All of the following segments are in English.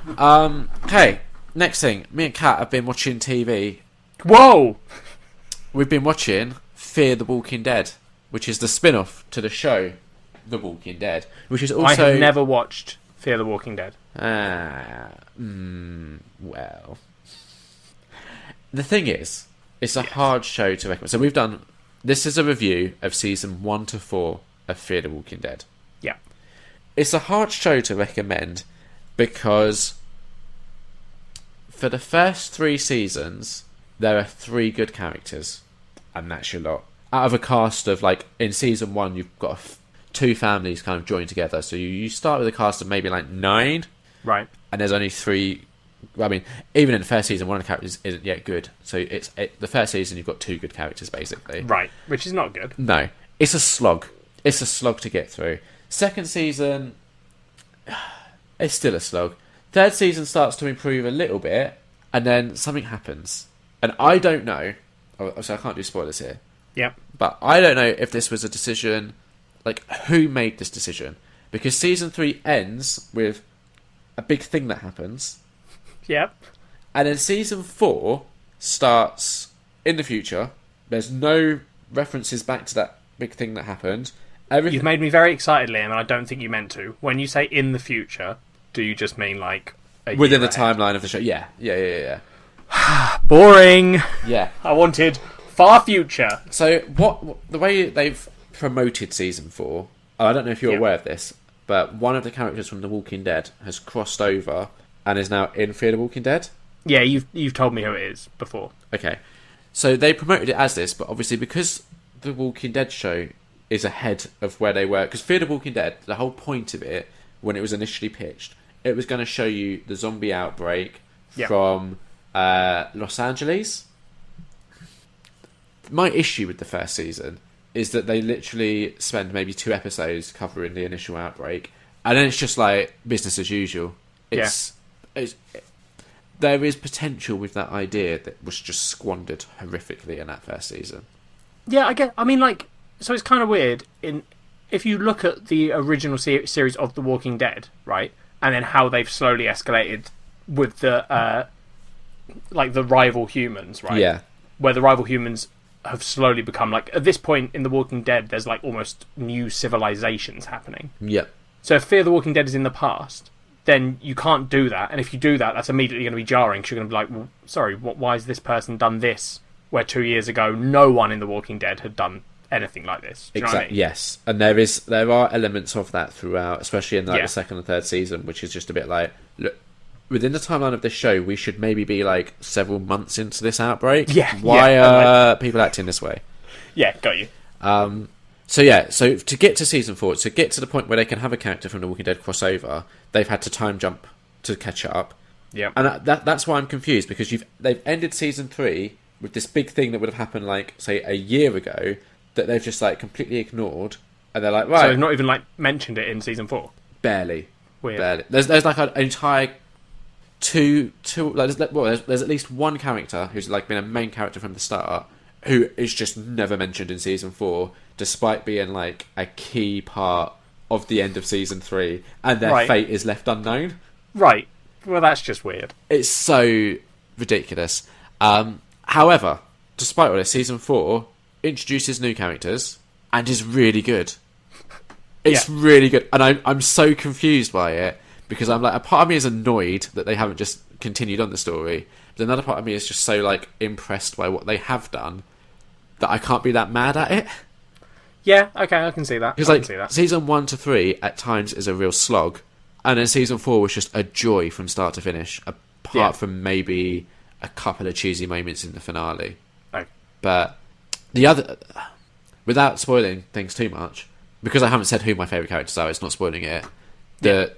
Okay, next thing. Me and Kat have been watching TV. Whoa! We've been watching Fear the Walking Dead, which is the spin-off to the show The Walking Dead, which is also... I have never watched Fear the Walking Dead. Well... The thing is, it's a hard show to recommend. So we've done... This is a review of season 1 to 4 of Fear the Walking Dead. Yeah. It's a hard show to recommend because for the first 3 seasons, there are 3 good characters, and that's your lot. Out of a cast of, like, in season 1, you've got 2 families kind of joined together. So you start with a cast of maybe, like, 9. Right. And there's only 3... I mean, even in the first season, one of the characters isn't yet good. So the first season, you've got 2 good characters, basically. Right, which is not good. No. It's a slog. It's a slog to get through. Second season, it's still a slog. Third season starts to improve a little bit, and then something happens. And I don't know... So I can't do spoilers here. Yep. But I don't know if this was a decision... Like, who made this decision? Because season 3 ends with a big thing that happens... Yep. And then season 4 starts in the future. There's no references back to that big thing that happened. Everything... You've made me very excited, Liam, and I don't think you meant to. When you say in the future, do you just mean like within the timeline of the show? Yeah. Boring. Yeah. I wanted far future. So what the way they've promoted season 4, I don't know if you're aware of this, but one of the characters from The Walking Dead has crossed over and is now in Fear the Walking Dead. Yeah, you've told me who it is before. Okay. So they promoted it as this, but obviously because The Walking Dead show is ahead of where they were, because Fear the Walking Dead, the whole point of it, when it was initially pitched, it was going to show you the zombie outbreak from Los Angeles. My issue with the first season is that they literally spend maybe 2 episodes covering the initial outbreak, and then it's just like business as usual. There is potential with that idea that was just squandered horrifically in that first season. Yeah, I get. I mean, like, so it's kind of weird. If you look at the original series of The Walking Dead, right, and then how they've slowly escalated with the the rival humans, right? Yeah. Where the rival humans have slowly become like, at this point in The Walking Dead, there's like almost new civilizations happening. Yep. So if Fear the Walking Dead is in the past, then you can't do that. And if you do that, that's immediately going to be jarring. Because you're going to be like, well, sorry, why has this person done this? Where 2 years ago, no one in The Walking Dead had done anything like this. Do you know what I mean? Yes. And there are elements of that throughout, especially in the second and third season, which is just a bit like, look, within the timeline of this show, we should maybe be like several months into this outbreak. Yeah. Why are people acting this way? Yeah, got you. So to get to season 4, to get to the point where they can have a character from The Walking Dead crossover, they've had to time jump to catch up. Yeah. And that's why I'm confused, because they've ended season 3 with this big thing that would have happened, like, say, a year ago, that they've just, like, completely ignored. And they're like, right. So they've not even, like, mentioned it in season 4? Barely. Weird. Barely. There's like, an entire there's at least one character who's, like, been a main character from the start, who is just never mentioned in season 4, despite being, like, a key part of the end of season 3, and their fate is left unknown. Right. Well, that's just weird. It's so ridiculous. However, despite all this, season 4 introduces new characters and is really good. It's really good, and I'm so confused by it, because I'm like, a part of me is annoyed that they haven't just continued on the story, but another part of me is just so, like, impressed by what they have done that I can't be that mad at it. Yeah, okay, I can see that. Because, like, season 1 to 3 at times is a real slog, and then season 4 was just a joy from start to finish, apart from maybe a couple of cheesy moments in the finale. Okay. But the other, without spoiling things too much, because I haven't said who my favourite characters are, it's not spoiling it. The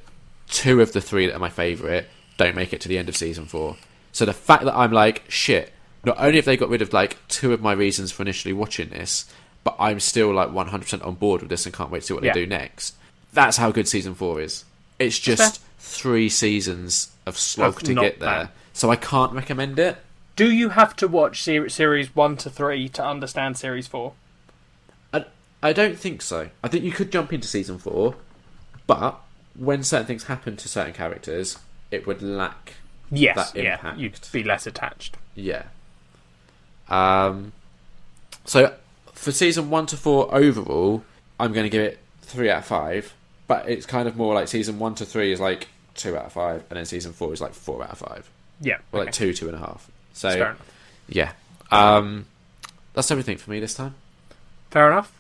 2 of the 3 that are my favourite don't make it to the end of season 4. So the fact that I'm like, shit, not only have they got rid of, like, 2 of my reasons for initially watching this, but I'm still, like, 100% on board with this and can't wait to see what they do next. That's how good season 4 is. It's just 3 seasons of slog to get there. Bad. So I can't recommend it. Do you have to watch series 1 to 3 to understand series 4? I don't think so. I think you could jump into season 4, but when certain things happen to certain characters, it would lack Yes, that yeah, impact. you'd be less attached. Yeah. So for season 1 to 4 overall, I'm going to give it 3 out of 5. But it's kind of more like season 1 to 3 is like 2 out of 5, and then season 4 is like 4 out of 5. Yeah, or like 2, 2.5. So fair enough. yeah, that's everything for me this time. Fair enough.